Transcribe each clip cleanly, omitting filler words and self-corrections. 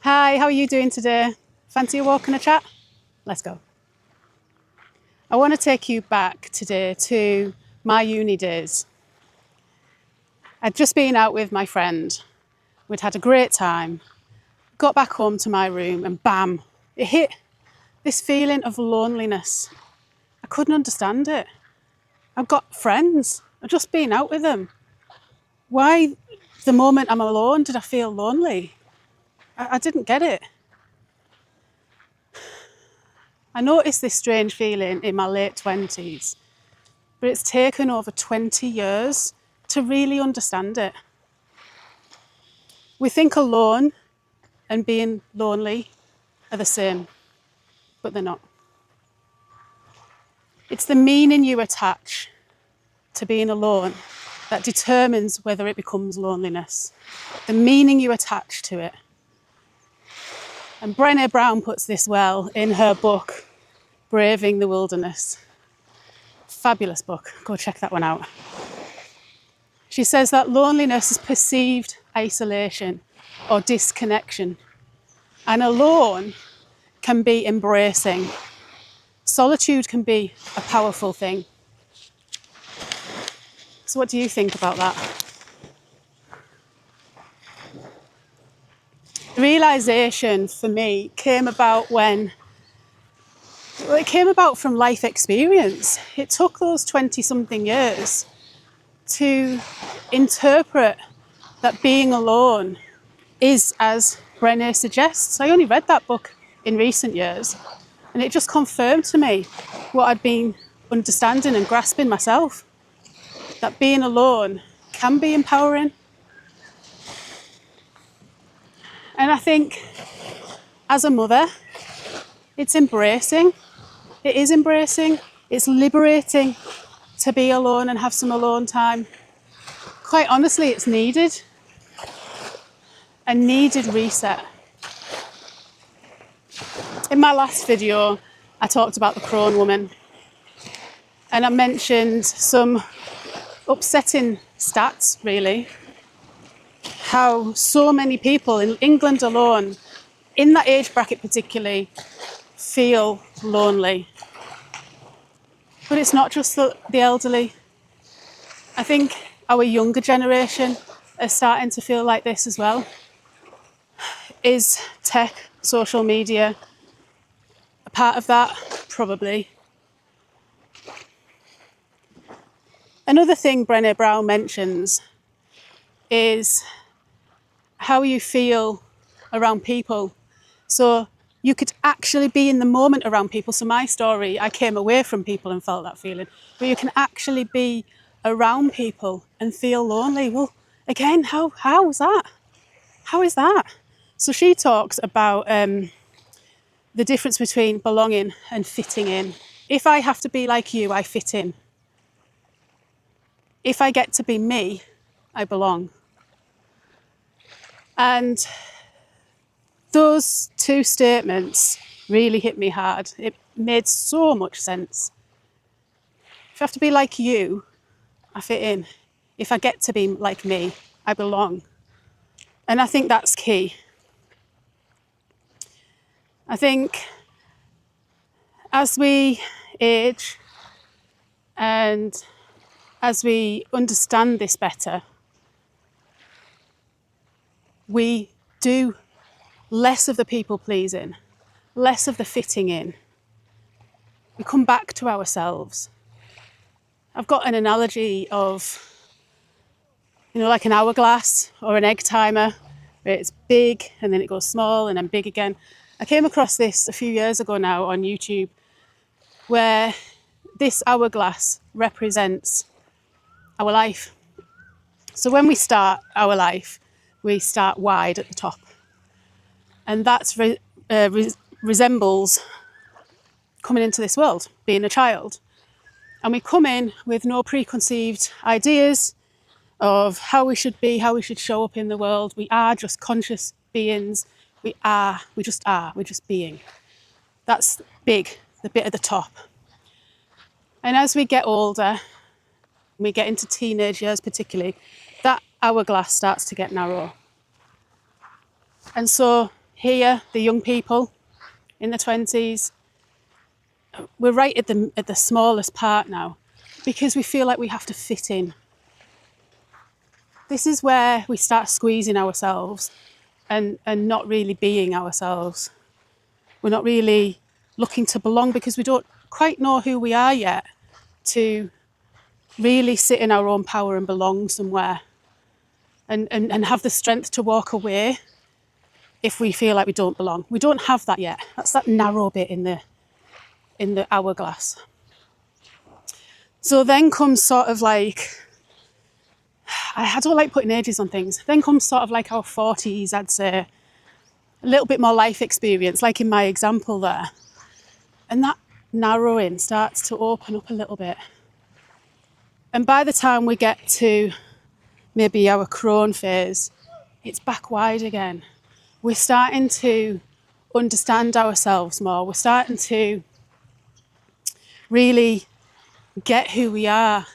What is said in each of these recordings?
Hi, how are you doing today? Fancy a walk and a chat? Let's go. I want to take you back today to my uni days. I'd just been out with my friend. We'd had a great time. Got back home to my room and bam, it hit this feeling of loneliness. I couldn't understand it. I've got friends. I've just been out with them. Why, the moment I'm alone, did I feel lonely? I didn't get it. I noticed this strange feeling in my late 20s, but it's taken over 20 years to really understand it. We think alone and being lonely are the same, but they're not. It's the meaning you attach to being alone that determines whether it becomes loneliness. The meaning you attach to it. And Brené Brown puts this well in her book, Braving the Wilderness. Fabulous book. Go check that one out. She says that loneliness is perceived isolation or disconnection, and alone can be embracing. Solitude can be a powerful thing. So what do you think about that? The realisation for me came about it came about from life experience. It took those 20-something years to interpret that being alone is as Brené suggests. I only read that book in recent years, and it just confirmed to me what I'd been understanding and grasping myself, that being alone can be empowering. And I think as a mother, it's embracing. It is embracing. It's liberating to be alone and have some alone time. Quite honestly, it's needed. A needed reset. In my last video, I talked about the Crone woman, and I mentioned some upsetting stats, really. How so many people in England alone, in that age bracket particularly, feel lonely. But it's not just the elderly. I think our younger generation are starting to feel like this as well. Is tech, social media, a part of that? Probably. Another thing Brené Brown mentions is how you feel around people. So you could actually be in the moment around people. So my story, I came away from people and felt that feeling. But you can actually be around people and feel lonely. Well, again, how is that? How is that? So she talks about the difference between belonging and fitting in. If I have to be like you, I fit in. If I get to be me, I belong. And those two statements really hit me hard. It made so much sense. If I have to be like you, I fit in. If I get to be like me, I belong. And I think that's key. I think as we age and as we understand this better, we do less of the people pleasing, less of the fitting in. We come back to ourselves. I've got an analogy of, like an hourglass or an egg timer, where it's big and then it goes small and then big again. I came across this a few years ago now on YouTube, where this hourglass represents our life. So when we start our life, we start wide at the top. And that resembles coming into this world, being a child. And we come in with no preconceived ideas of how we should be, how we should show up in the world. We are just conscious beings. We're just being. That's big, the bit at the top. And as we get older, we get into teenage years particularly, that hourglass starts to get narrow. And so Here, the young people in the 20s, we're right at the smallest part now because we feel like we have to fit in. This is where we start squeezing ourselves and not really being ourselves. We're not really looking to belong because we don't quite know who we are yet to really sit in our own power and belong somewhere and have the strength to walk away if we feel like we don't belong. We don't have that yet. That's that narrow bit in the hourglass. So then comes sort of like, I don't like putting ages on things. Then comes sort of like our 40s, I'd say. A little bit more life experience, like in my example there. And that narrowing starts to open up a little bit. And by the time we get to maybe our Crone phase, it's back wide again. We're starting to understand ourselves more. We're starting to really get who we are,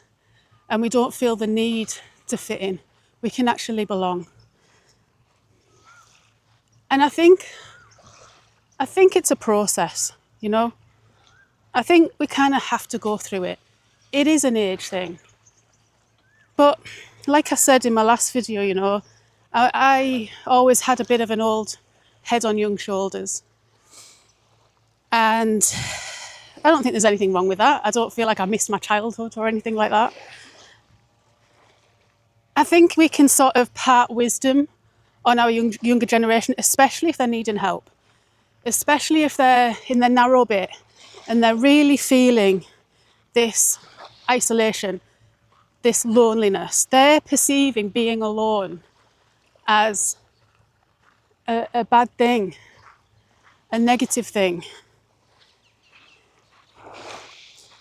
and we don't feel the need to fit in. We can actually belong. And I think it's a process, you know. I think we kind of have to go through it. It is an age thing. But like I said in my last video, you know, I always had a bit of an old head on young shoulders. And I don't think there's anything wrong with that. I don't feel like I missed my childhood or anything like that. I think we can sort of part wisdom on our younger generation, especially if they're needing help, especially if they're in their narrow bit and they're really feeling this isolation, this loneliness. They're perceiving being alone as a bad thing, a negative thing.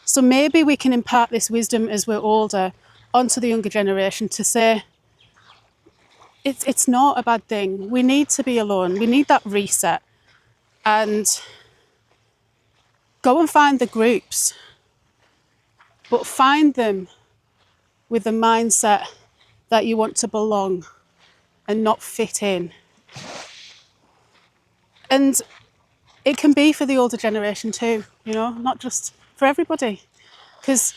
So maybe we can impart this wisdom as we're older onto the younger generation to say, it's not a bad thing. We need to be alone. We need that reset. And go and find the groups, but find them with the mindset that you want to belong and not fit in. And it can be for the older generation too, you know, not just for everybody. Because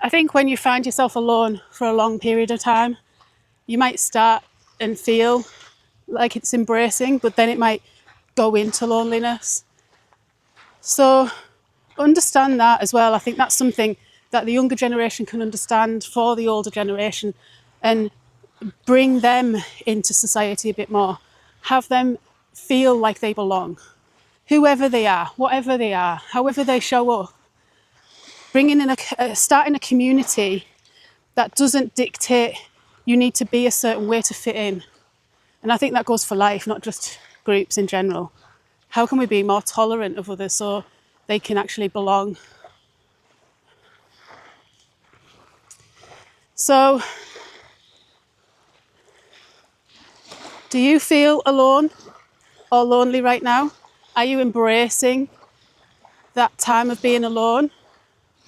I think when you find yourself alone for a long period of time, you might start and feel like it's embracing, but then it might go into loneliness. So understand that as well. I think that's something that the younger generation can understand for the older generation and bring them into society a bit more. Have them feel like they belong. Whoever they are, whatever they are, however they show up. Bringing in starting a community that doesn't dictate you need to be a certain way to fit in. And I think that goes for life, not just groups in general. How can we be more tolerant of others so they can actually belong? So, do you feel alone or lonely right now? Are you embracing that time of being alone?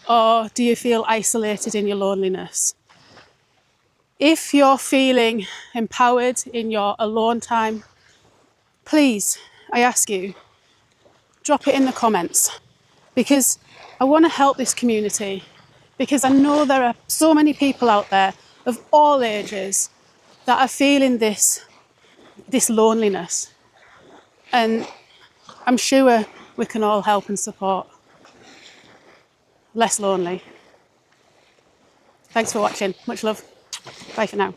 Or do you feel isolated in your loneliness? If you're feeling empowered in your alone time, please, I ask you, drop it in the comments, because I want to help this community, because I know there are so many people out there of all ages that are feeling this loneliness. And I'm sure we can all help and support. Less lonely. Thanks for watching. Much love. Bye for now.